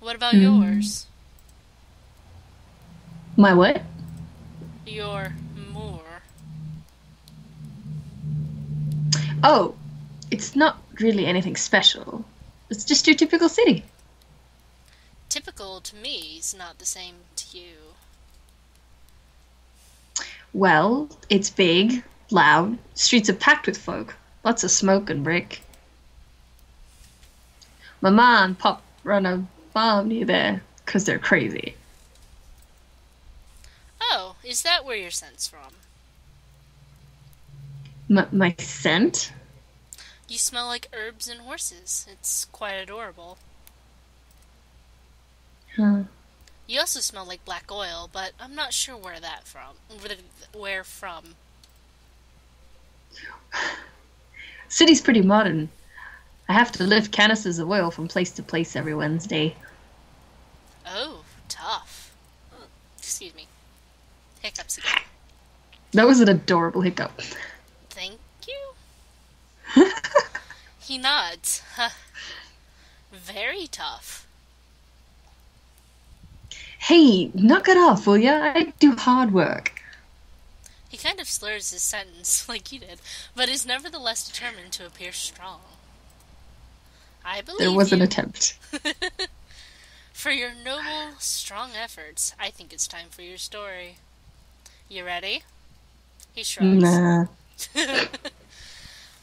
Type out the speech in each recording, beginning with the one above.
What about Mm. yours? My what? Your moor. Oh, it's not really anything special. It's just your typical city. Typical to me is not the same to you. Well, it's big, loud, streets are packed with folk, lots of smoke and brick. My mom and pop run a farm near there because they're crazy. Oh, is that where your scent's from? My scent? You smell like herbs and horses. It's quite adorable. Huh. You also smell like black oil, but I'm not sure where that from. Where from? City's pretty modern. I have to lift canisters of oil from place to place every Wednesday. Oh, tough. Excuse me. Hiccups again. That was an adorable hiccup. Thank you? He nods. Very tough. Hey, knock it off, will ya? I do hard work. He kind of slurs his sentence, like you did, but is nevertheless determined to appear strong. I There believe was an you. attempt. For your noble, strong efforts, I think it's time for your story. You ready? He shrugs. Nah.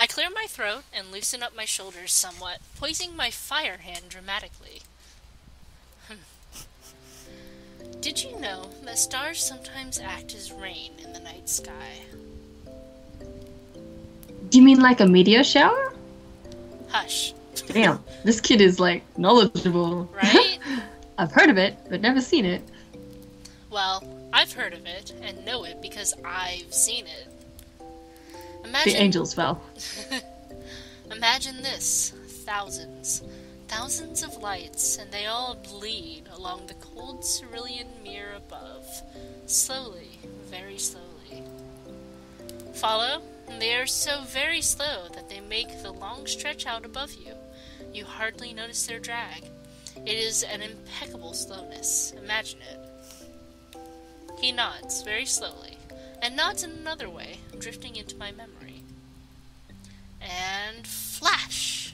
I clear my throat and loosen up my shoulders somewhat, poising my fire hand dramatically. Did you know that stars sometimes act as rain in the night sky? Do you mean like a meteor shower? Hush. Damn, this kid is like knowledgeable. Right? I've heard of it, but never seen it. Well, I've heard of it and know it because I've seen it. The Imagine angels fell. Imagine this. Thousands. Thousands of lights, and they all bleed along the cold cerulean mirror above. Slowly, very slowly. Follow? They are so very slow that they make the long stretch out above you. You hardly notice their drag. It is an impeccable slowness. Imagine it. He nods very slowly, and nods in another way, drifting into my memory. And flash!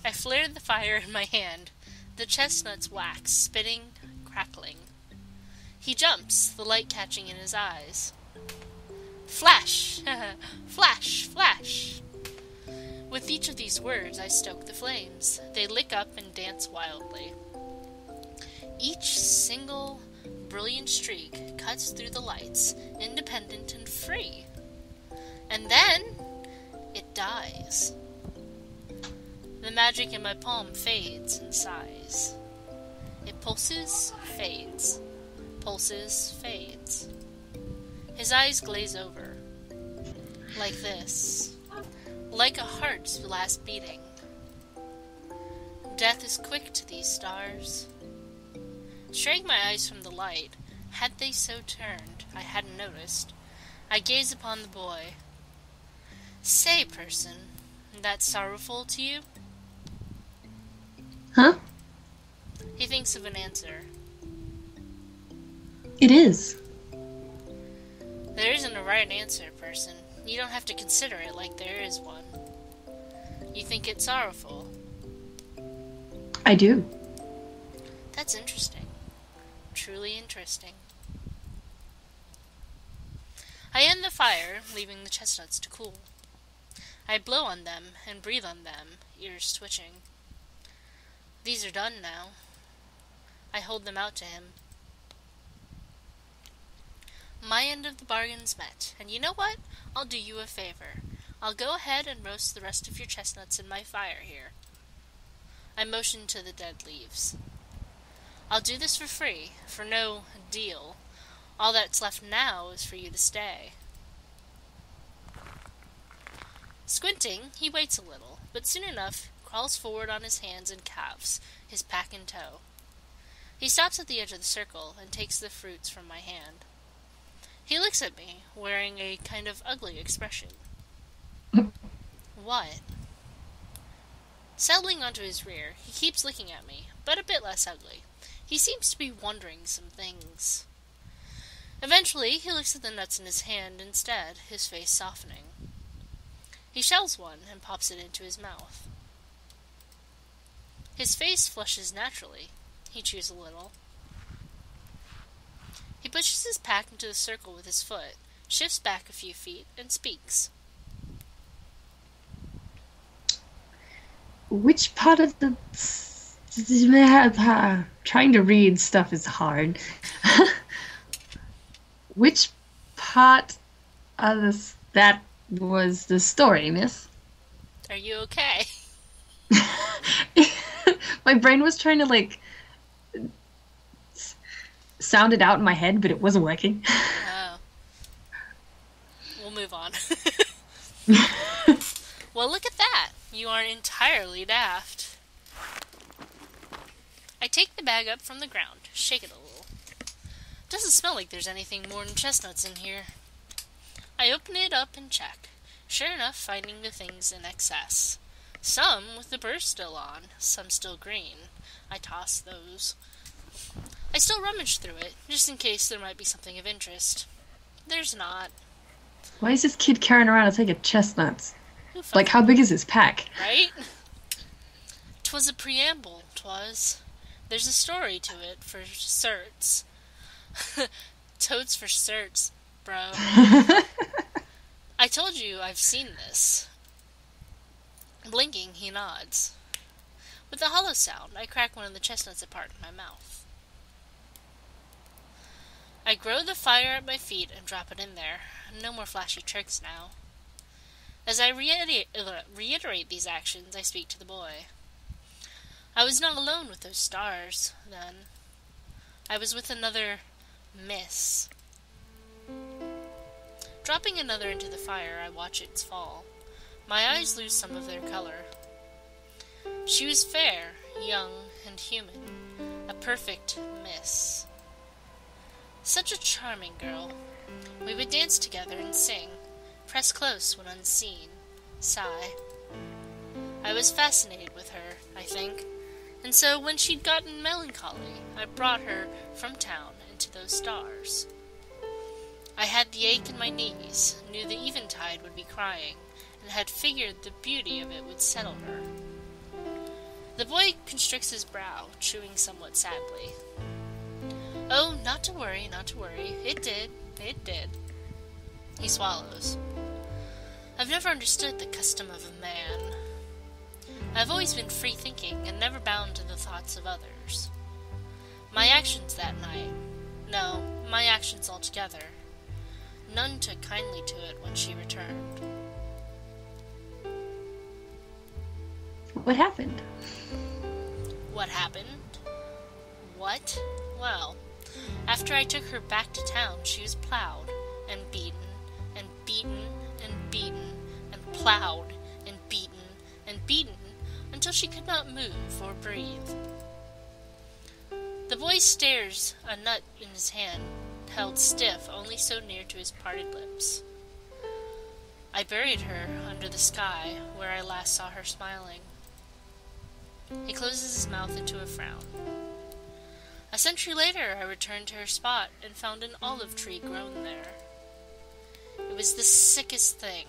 I flared the fire in my hand. The chestnuts wax, spitting, crackling. He jumps, the light catching in his eyes. Flash! Flash! Flash! With each of these words, I stoke the flames. They lick up and dance wildly. Each single brilliant streak cuts through the lights, independent and free. And then it dies. The magic in my palm fades and sighs. It pulses, fades. Pulses, fades. His eyes glaze over. Like this. Like a heart's last beating. Death is quick to these stars. Straying my eyes from the light, had they so turned, I hadn't noticed. I gaze upon the boy. Say, person, that's sorrowful to you? Huh? He thinks of an answer. It is. There isn't a right answer, person. You don't have to consider it like there is one. You think it's sorrowful. I do. That's interesting. Truly interesting. I end the fire, leaving the chestnuts to cool. I blow on them and breathe on them, ears twitching. These are done now. I hold them out to him. My end of the bargain's met, and you know what? I'll do you a favor. I'll go ahead and roast the rest of your chestnuts in my fire here. I motion to the dead leaves. I'll do this for free, for no deal. All that's left now is for you to stay. Squinting, he waits a little, but soon enough crawls forward on his hands and calves, his pack in tow. He stops at the edge of the circle and takes the fruits from my hand. He looks at me, wearing a kind of ugly expression. What? Settling onto his rear, he keeps looking at me, but a bit less ugly. He seems to be wondering some things. Eventually, he looks at the nuts in his hand instead, his face softening. He shells one and pops it into his mouth. His face flushes naturally. He chews a little. He pushes his pack into the circle with his foot, shifts back a few feet, and speaks. Which part of the... Trying to read stuff is hard. Which part of this... That was the story, miss? Are you okay? My brain was trying to, like... sound it out in my head, but it wasn't working. Oh. We'll move on. Well, look at that. You aren't entirely daft. I take the bag up from the ground, shake it a little. Doesn't smell like there's anything more than chestnuts in here. I open it up and check. Sure enough, finding the things in excess. Some with the burr still on, some still green. I toss those. I still rummage through it, just in case there might be something of interest. There's not. Why is this kid carrying around a thing of chestnuts? Who fucking... Like, how big is his pack? Right? 'Twas a preamble, 'twas. There's a story to it, for certs. Toads for certs, bro. I told you I've seen this. Blinking, he nods. With a hollow sound, I crack one of the chestnuts apart in my mouth. I grow the fire at my feet and drop it in there. No more flashy tricks now. As I reiterate these actions, I speak to the boy. I was not alone with those stars, then. I was with another miss. Dropping another into the fire, I watch its fall. My eyes lose some of their color. She was fair, young, and human. A perfect miss. Such a charming girl. We would dance together and sing, press close when unseen, sigh. I was fascinated with her, I think, and so when she'd gotten melancholy, I brought her from town into those stars. I had the ache in my knees, knew the eventide would be crying, and had figured the beauty of it would settle her. The boy constricts his brow, chewing somewhat sadly. Oh, not to worry, not to worry. It did. He swallows. I've never understood the custom of a man. I've always been free-thinking and never bound to the thoughts of others. My actions that night... No, my actions altogether. None took kindly to it when she returned. What happened? What happened? What? Well, after I took her back to town, she was plowed, and beaten, and beaten, and beaten, and plowed, and beaten, until she could not move or breathe. The boy stares, a nut in his hand, held stiff only so near to his parted lips. I buried her under the sky, where I last saw her smiling. He closes his mouth into a frown. A century later, I returned to her spot and found an olive tree grown there. It was the sickest thing.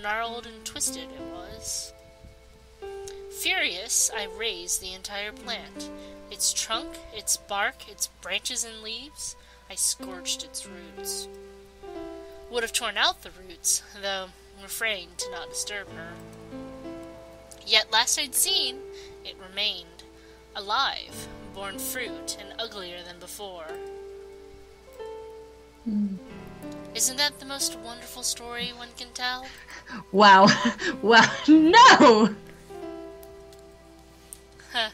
Gnarled and twisted it was. Furious, I razed the entire plant. Its trunk, its bark, its branches and leaves, I scorched its roots. Would have torn out the roots, though refrained to not disturb her. Yet last I'd seen, it remained, alive, born fruit, and uglier than before. Isn't that the most wonderful story one can tell? Wow. Wow. No! Huh.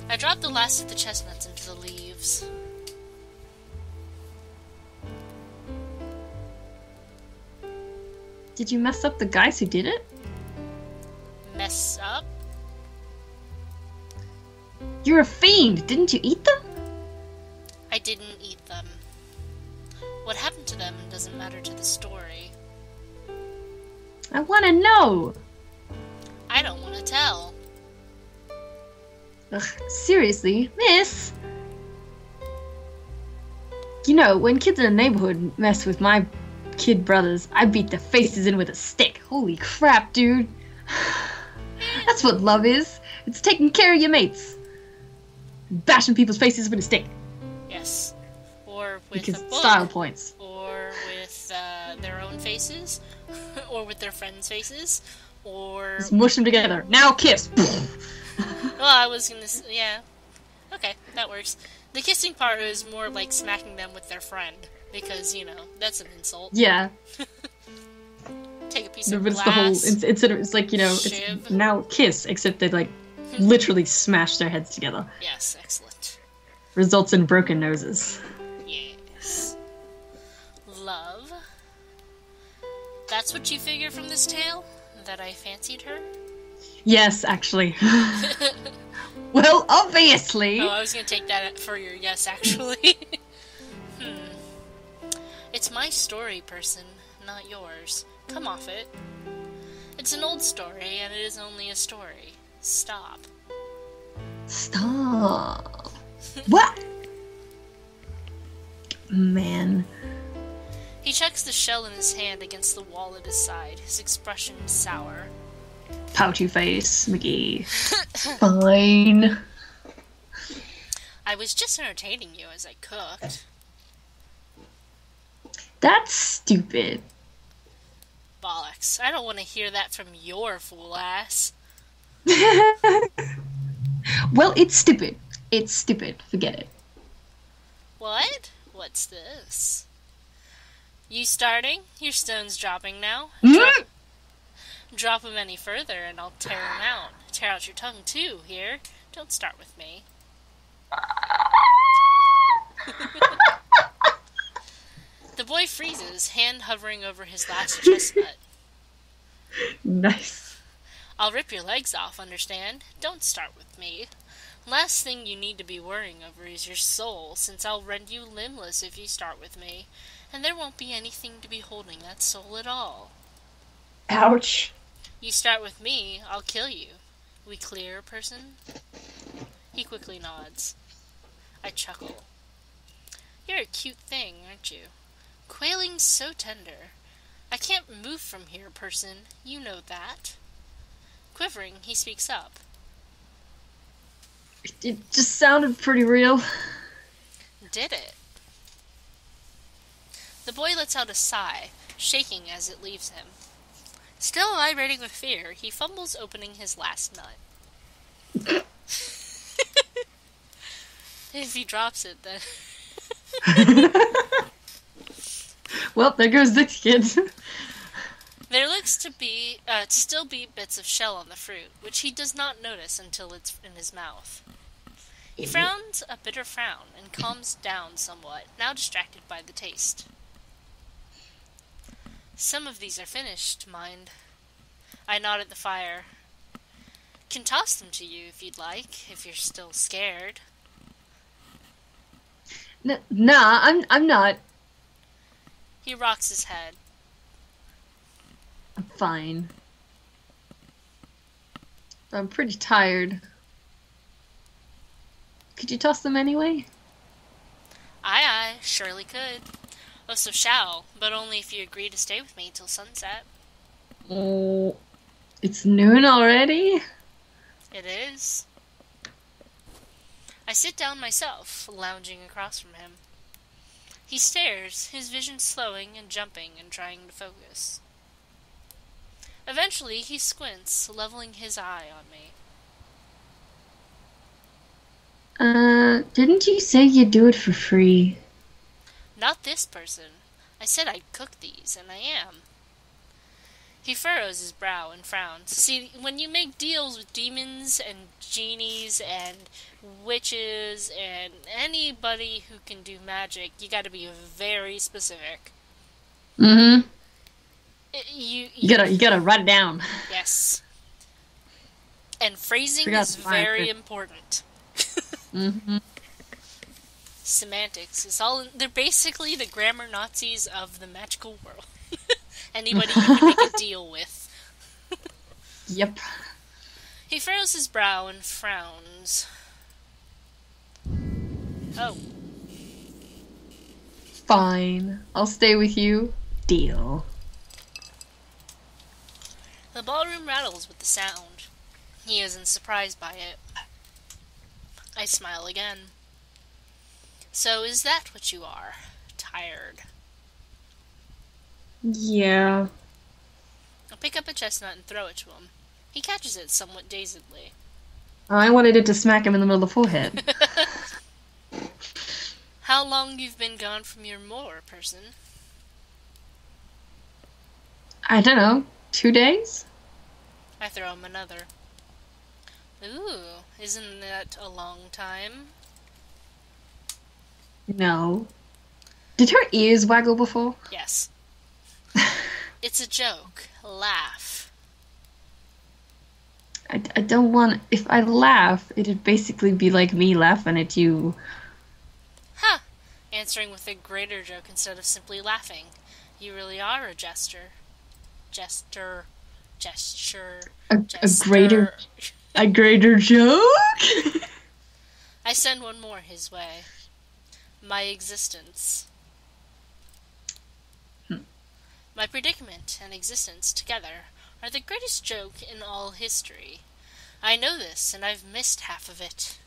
I dropped the last of the chestnuts into the leaves. Did you mess up the guys who did it? Mess up? You're a fiend! Didn't you eat them? I didn't eat them. What happened to them doesn't matter to the story. I want to know! tell. Ugh, seriously, miss? You know, when kids in the neighborhood mess with my kid brothers, I beat their faces in with a stick. Holy crap, dude. That's what love is. It's taking care of your mates. Bashing people's faces with a stick. Yes. Or with Because a book. style points. Or with their own faces. Or with their friends' faces. Or... Just mush them together. Now kiss! Well, I was gonna say, yeah. Okay, that works. The kissing part is more like smacking them with their friend. Because, you know, that's an insult. Yeah. Take a piece No, of but glass. it's like, you know, Shiv. it's now kiss, except they, like, literally smash their heads together. Yes, excellent. Results in broken noses. Yes. Love. That's what you figure from this tale? That I fancied her? Yes, actually. Well, obviously! Oh, I was gonna take that for your yes, actually. It's my story, person, not yours. Come off it. It's an old story, and it is only a story. Stop. Stop. What? Man. He checks the shell in his hand against the wall at his side, his expression sour. Pouty face, McGee. Fine. I was just entertaining you as I cooked. That's stupid. Bollocks. I don't want to hear that from your fool ass. Well, it's stupid. It's stupid. Forget it. What? What's this? You starting? Your stone's dropping now. Drop him any further and I'll tear him out. Tear out your tongue too, here. Don't start with me. The boy freezes, hand hovering over his last chestnut. Nice. I'll rip your legs off, understand? Don't start with me. Last thing you need to be worrying over is your soul, since I'll rend you limbless if you start with me, and there won't be anything to be holding that soul at all. Ouch. You start with me, I'll kill you. We clear, person? He quickly nods. I chuckle. You're a cute thing, aren't you? Quailing's so tender. I can't move from here, person. You know that. Quivering, he speaks up. It just sounded pretty real. Did it? The boy lets out a sigh, shaking as it leaves him. Still vibrating with fear, he fumbles opening his last nut. If he drops it, then... Well, there goes this kid. There looks to still be bits of shell on the fruit, which he does not notice until it's in his mouth. He frowns a bitter frown and calms down somewhat, now distracted by the taste. Some of these are finished, mind. I nod at the fire. Can toss them to you if you'd like, if you're still scared. Nah, I'm not. He rocks his head. I'm fine. I'm pretty tired. Could you toss them anyway? Aye, surely could. Oh, so shall, but only if you agree to stay with me till sunset. Oh, it's noon already? It is. I sit down myself, lounging across from him. He stares, his vision slowing and jumping and trying to focus. Eventually, he squints, leveling his eye on me. Didn't you say you'd do it for free? Not this person. I said I'd cook these, and I am. He furrows his brow and frowns. See, when you make deals with demons and genies and witches and anybody who can do magic, you gotta be very specific. Mm-hmm. You gotta write it down. Yes. And phrasing Forgot is to find very it. important. Mm-hmm. Semantics is all. They're basically the grammar Nazis of the magical world. Anybody you can make a deal with. Yep. He furrows his brow and frowns. Oh. Fine. I'll stay with you. Deal. The ballroom rattles with the sound. He isn't surprised by it. I smile again. So is that what you are? Tired. Yeah. I pick up a chestnut and throw it to him. He catches it somewhat dazedly. I wanted it to smack him in the middle of the forehead. How long you've been gone from your moor, person? I don't know. 2 days? I throw him another. Ooh, isn't that a long time? No. Did her ears waggle before? Yes. It's a joke. Laugh. I don't want... If I laugh, it'd basically be like me laughing at you. Ha! Answering with a greater joke instead of simply laughing. You really are a jester. Gesture. A greater joke? I send one more his way. My existence. My predicament and existence together are the greatest joke in all history. I know this, and I've missed half of it.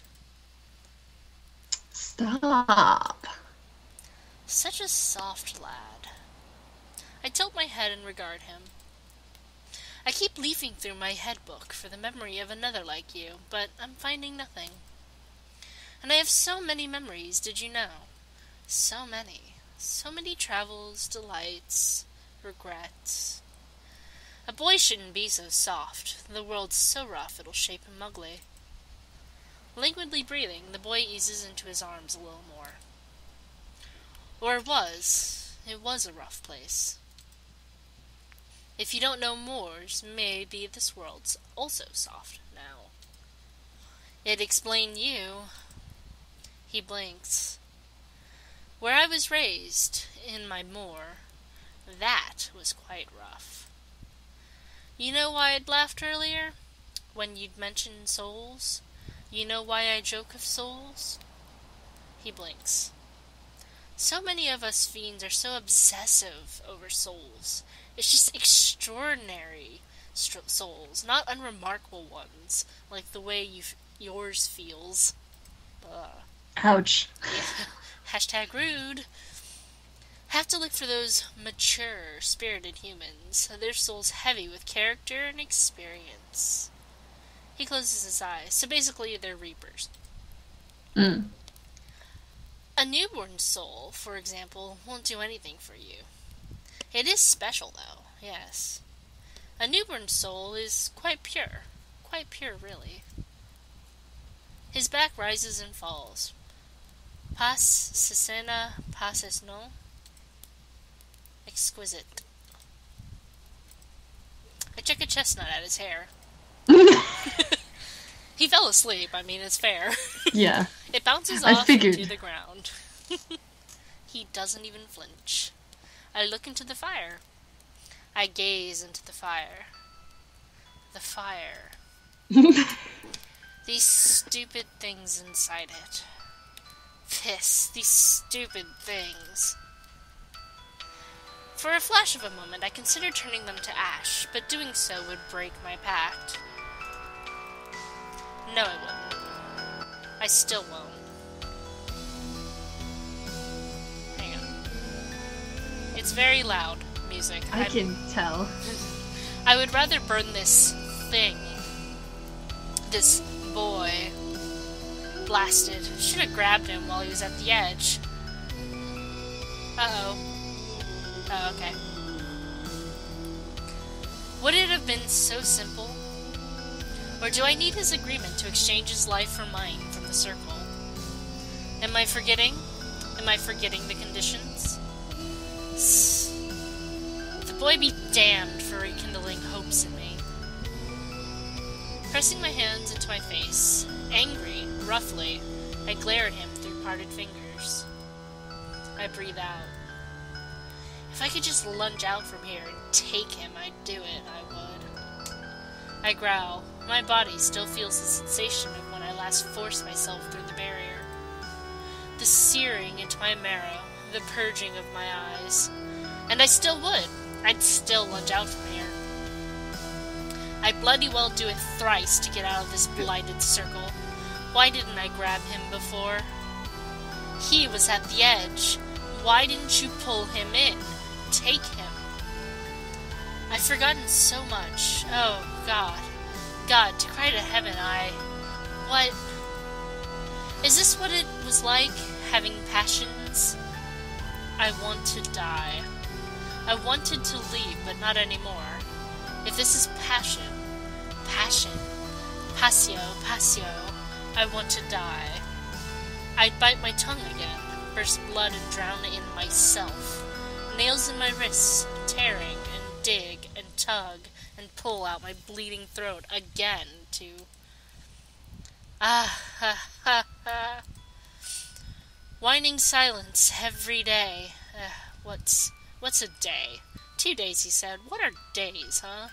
Stop. Such a soft lad. I tilt my head and regard him. I keep leafing through my head book for the memory of another like you, but I'm finding nothing. And I have so many memories, did you know? So many. So many travels, delights, regrets. A boy shouldn't be so soft. The world's so rough it'll shape him ugly. Languidly breathing, the boy eases into his arms a little more. Or it was a rough place. If you don't know moors, maybe this world's also soft now. It'd explain you. He blinks. Where I was raised, in my moor, that was quite rough. You know why I'd laughed earlier? When you'd mentioned souls? You know why I joke of souls? He blinks. So many of us fiends are so obsessive over souls. It's just extraordinary souls, not unremarkable ones, like the way yours feels. Ouch. Yeah. Hashtag rude. Have to look for those mature, spirited humans, their souls heavy with character and experience. He closes his eyes, so basically they're reapers. A newborn soul, for example, won't do anything for you. It is special, though, yes. A newborn soul is quite pure, really. His back rises and falls. Pas sesena passes no. Exquisite. I check a chestnut at his hair. He fell asleep, I mean, it's fair. Yeah. It bounces off into the ground. He doesn't even flinch. I look into the fire. I gaze into the fire. The fire. These stupid things inside it. These stupid things. For a flash of a moment, I considered turning them to ash, but doing so would break my pact. No, I wouldn't. I still won't. Hang on. It's very loud music. I can tell. I would rather burn this thing. This boy. Blasted. Should have grabbed him while he was at the edge. Uh-oh. Oh, okay. Would it have been so simple? Or do I need his agreement to exchange his life for mine from the circle? Am I forgetting? Am I forgetting the conditions? The boy be damned for rekindling hopes in me. Pressing my hands into my face, angry, roughly, I glare at him through parted fingers. I breathe out. If I could just lunge out from here and take him, I'd do it, I would. I growl, My body still feels the sensation of when I last forced myself through the barrier. The searing into my marrow, the purging of my eyes. And I still would. I'd still lunge out from here. I'd bloody well do it thrice to get out of this blighted circle. Why didn't I grab him before? He was at the edge. Why didn't you pull him in? Take him. I've forgotten so much. Oh, God. God, to cry to heaven, What? Is this what it was like, having passions? I want to die. I wanted to leave, but not anymore. If this is passion, passio, I want to die. I'd bite my tongue again, burst blood and drown in myself. Nails in my wrists, tearing and dig and tug and pull out my bleeding throat again to... Whining silence every day. What's a day? 2 days, he said. What are days, huh?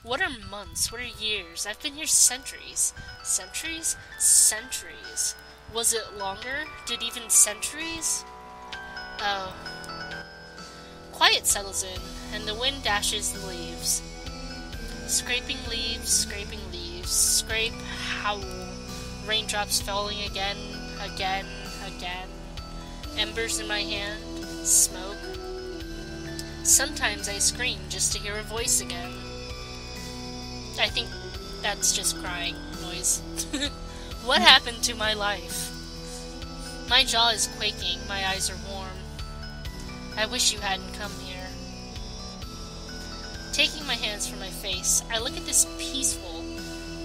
What are months? What are years? I've been here centuries. Centuries? Centuries. Was it longer? Did even centuries? Oh. Quiet settles in, and the wind dashes the leaves. Scraping leaves, scrape, howl. Raindrops falling again. Embers in my hand, smoke. Sometimes I scream just to hear a voice again. I think that's just crying noise. What happened to my life? My jaw is quaking, my eyes are warm. I wish you hadn't come here. Taking my hands from my face, I look at this peaceful.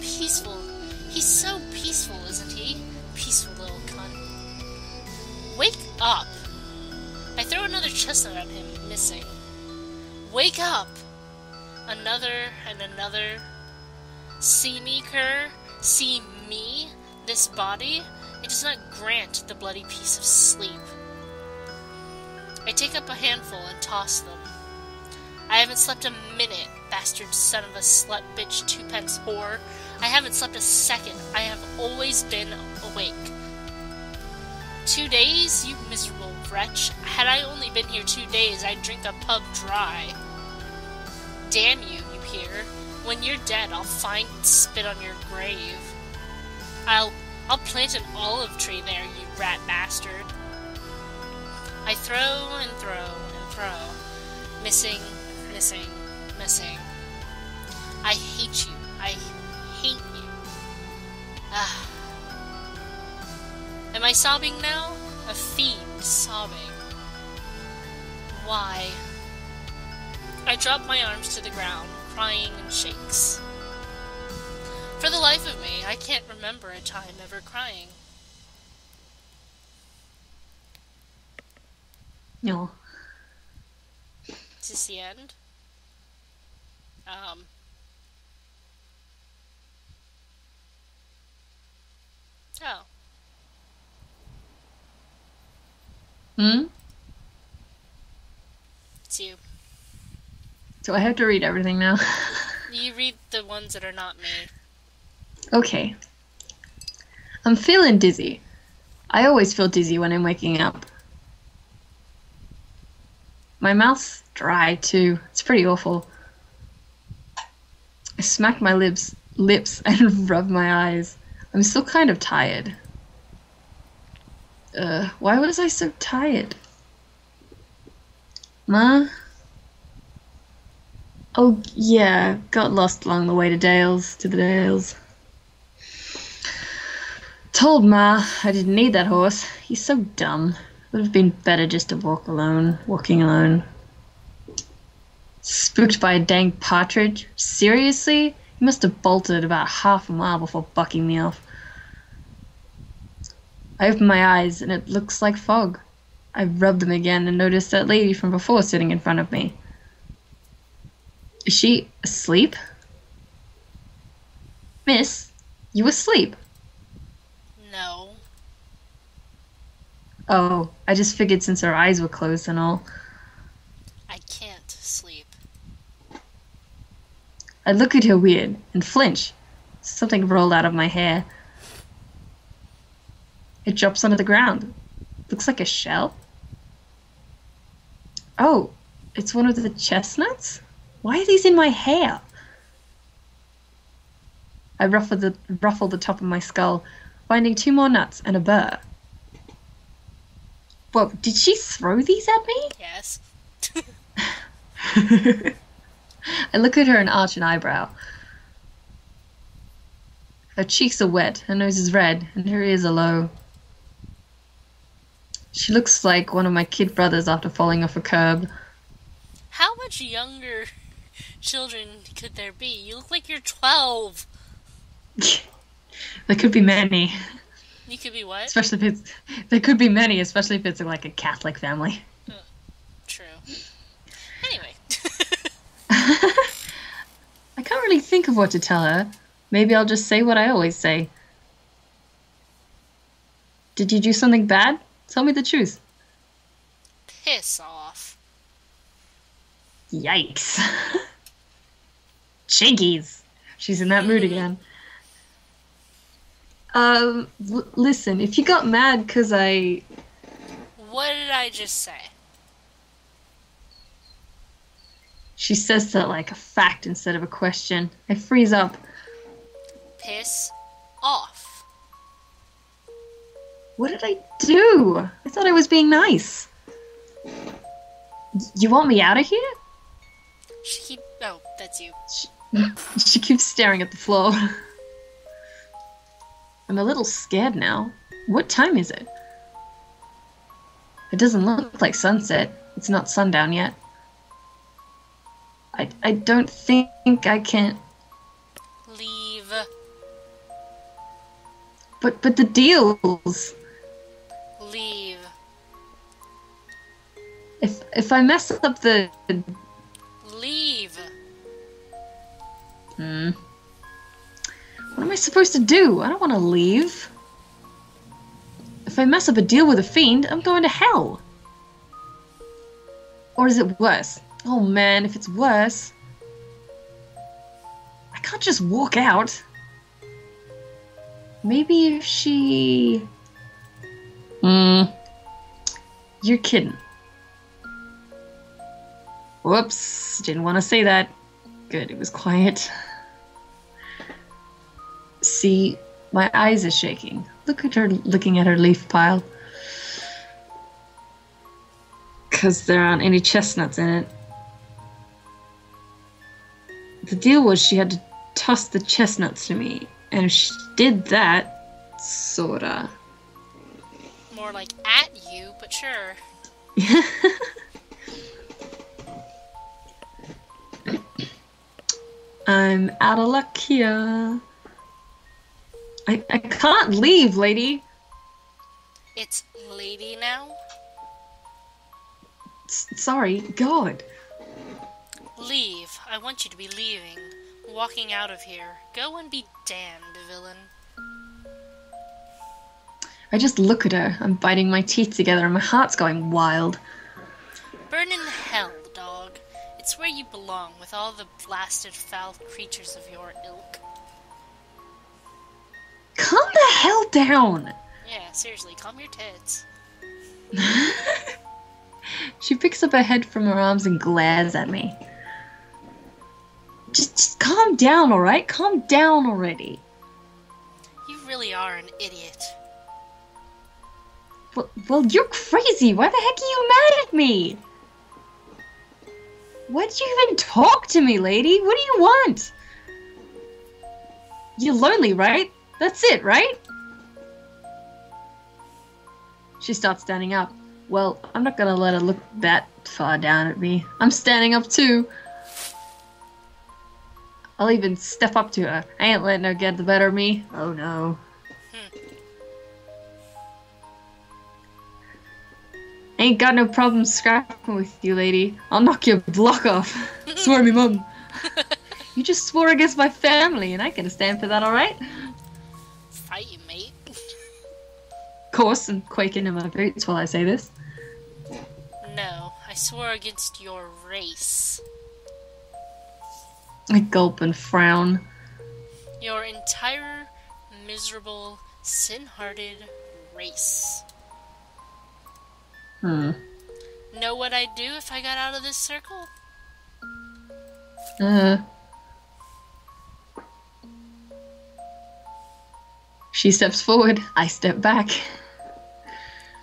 He's so peaceful, isn't he? Peaceful little cunt. Wake up! I throw another chestnut at him, missing. Wake up! Another and another. See me, cur? See me? This body? It does not grant the bloody peace of sleep. I take up a handful and toss them. I haven't slept a minute, bastard son of a slut bitch 2-pence whore. I haven't slept a second. I have always been awake. 2 days, you miserable wretch. Had I only been here 2 days, I'd drink a pub dry. Damn you, you hear? When you're dead, I'll find and spit on your grave. I'll plant an olive tree there, you rat bastard. I throw and throw and throw. Missing. I hate you. I hate you. Am I sobbing now? A fiend sobbing. Why? I drop my arms to the ground, crying in shakes. For the life of me, I can't remember a time ever crying. No. Is this the end? Oh. It's you. So I have to read everything now. You read the ones that are not me. Okay. I'm feeling dizzy. I always feel dizzy when I'm waking up. My mouth's dry too. It's pretty awful. I smack my lips and rub my eyes. I'm still kind of tired. Why was I so tired? Ma? Oh, yeah, got lost along the way to the Dales. Told Ma I didn't need that horse. He's so dumb. Would have been better just to walking alone. Spooked by a dang partridge? Seriously? He must have bolted about half a mile before bucking me off. I open my eyes and it looks like fog. I rub them again and notice that lady from before sitting in front of me. Is she asleep? Miss, you asleep? No. Oh, I just figured since her eyes were closed and all. I can't sleep. I look at her weird and flinch. Something rolled out of my hair. It drops onto the ground. Looks like a shell. Oh, it's one of the chestnuts? Why are these in my hair? I ruffled the top of my skull, finding 2 more nuts and a burr. Whoa, did she throw these at me? Yes. I look at her and arch an eyebrow. Her cheeks are wet, her nose is red, and her ears are low. She looks like one of my kid brothers after falling off a curb. How much younger children could there be? You look like you're 12. There could be many. You could be what? Especially if it's... There could be many, especially if it's like a Catholic family. True. Anyway. I can't really think of what to tell her. Maybe I'll just say what I always say. Did you do something bad? Tell me the truth. Piss off. Yikes. Jinkies. She's in that mood again. Listen, if you got mad because I... What did I just say? She says that like a fact instead of a question. I freeze up. Piss off. What did I do? I thought I was being nice. You want me out of here? Oh, that's you. She keeps staring at the floor. I'm a little scared now. What time is it? It doesn't look like sunset. It's not sundown yet. I don't think I can... Leave. But the deals... Leave. If I mess up the... Leave. What am I supposed to do? I don't want to leave. If I mess up a deal with a fiend, I'm going to hell. Or is it worse? Oh man, if it's worse... I can't just walk out. Maybe if she... You're kidding. Whoops, didn't want to say that. Good, it was quiet. See, my eyes are shaking. Look at her looking at her leaf pile. 'Cause there aren't any chestnuts in it. The deal was she had to toss the chestnuts to me. And if she did that, sorta. More like at you, but sure. I'm out of luck here. I can't leave, lady. It's lady now? Sorry, God. Leave. I want you to be leaving. Walking out of here. Go and be damned, villain. I just look at her. I'm biting my teeth together and my heart's going wild. Burn in hell, dog. It's where you belong with all the blasted foul creatures of your ilk. Calm the hell down! Yeah, seriously, calm your tits. She picks up her head from her arms and glares at me. Just calm down, alright? Calm down already. You really are an idiot. Well, you're crazy. Why the heck are you mad at me? Why'd you even talk to me, lady? What do you want? You're lonely, right? That's it, right? She starts standing up. Well, I'm not gonna let her look that far down at me. I'm standing up too. I'll even step up to her. I ain't letting her get the better of me. Oh no. Ain't got no problem scrapping with you, lady. I'll knock your block off. Swear me, mum. You just swore against my family, and I gotta stand for that, alright? Fight you, mate. Of course, I'm quaking in my boots while I say this. No, I swore against your race. I gulp and frown. Your entire miserable, sin-hearted race. Hmm. Know what I'd do if I got out of this circle? She steps forward. I step back.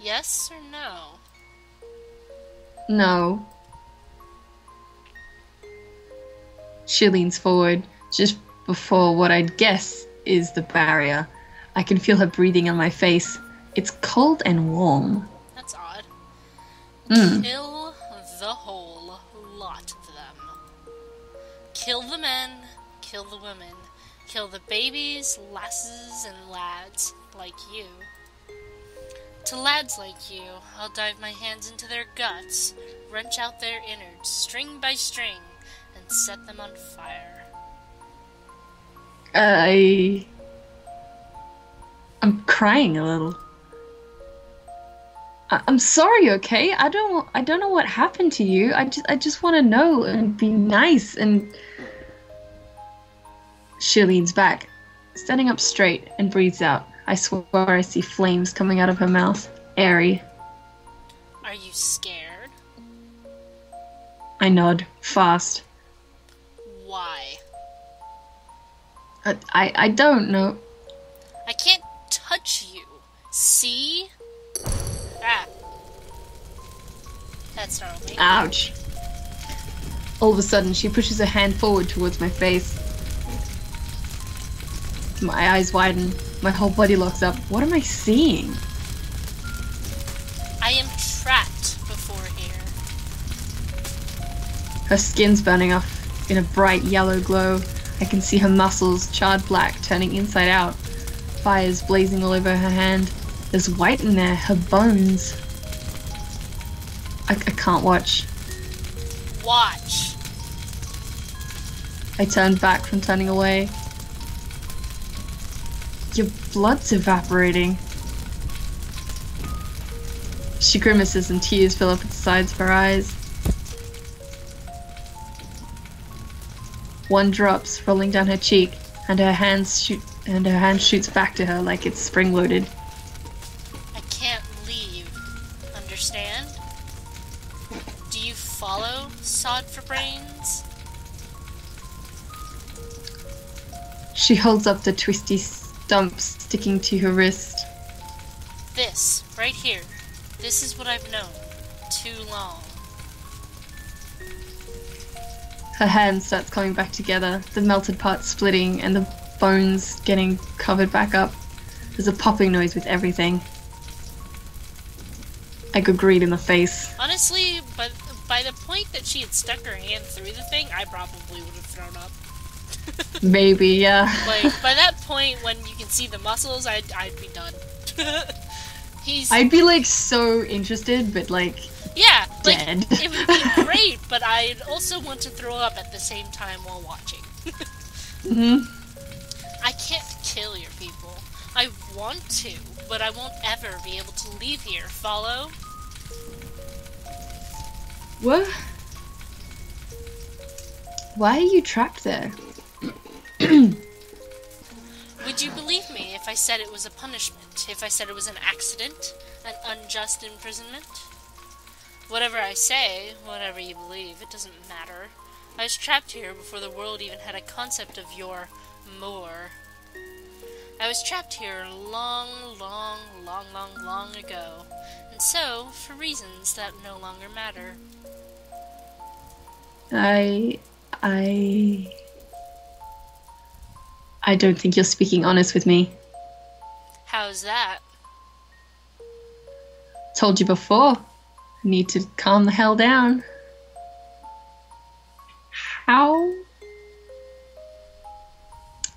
Yes or no? No. She leans forward, just before what I'd guess is the barrier. I can feel her breathing on my face. It's cold and warm. That's odd. Mm. Kill the whole lot of them. Kill the men, kill the women, kill the babies, lasses, and lads like you. To lads like you, I'll dive my hands into their guts, wrench out their innards, string by string, and set them on fire. I'm crying a little. I'm sorry, okay? I don't know what happened to you. I just want to know and be nice. And she leans back, standing up straight, and breathes out. I swear I see flames coming out of her mouth. Airy. Are you scared? I nod, fast. Why? I don't know. I can't touch you. See? Ah. That startled me. Ouch. All of a sudden, she pushes her hand forward towards my face. My eyes widen. My whole body locks up. What am I seeing? I am trapped before here. Her skin's burning off in a bright yellow glow. I can see her muscles, charred black, turning inside out. Fires blazing all over her hand. There's white in there, her bones. I can't watch. Watch. I turn back from turning away. Your blood's evaporating. She grimaces and tears fill up the sides of her eyes. One drops, rolling down her cheek, and her hand shoots back to her like it's spring-loaded. I can't leave. Understand? Do you follow Sod for Brains? She holds up the twisty stump sticking to her wrist. This, right here. This is what I've known. Too long. Her hand starts coming back together, the melted parts splitting and the bones getting covered back up. There's a popping noise with everything. I got greed in the face. Honestly, but by the point that she had stuck her hand through the thing, I probably would have thrown up. Maybe, yeah. Like, by that point, when you can see the muscles, I'd be done. I'd be, like, so interested, but, like, yeah, like, dead. It would be great, but I'd also want to throw up at the same time while watching. I can't kill your people. I want to, but I won't ever be able to leave here. Follow? What? Why are you trapped there? Would you believe me if I said it was a punishment? If I said it was an accident? An unjust imprisonment? Whatever I say, whatever you believe, it doesn't matter. I was trapped here before the world even had a concept of your more. I was trapped here long ago. And so, for reasons that no longer matter. I don't think you're speaking honest with me. How's that? Told you before. I need to calm the hell down. How?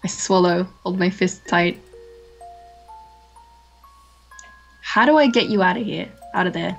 I swallow, hold my fist tight. How do I get you out of here? Out of there?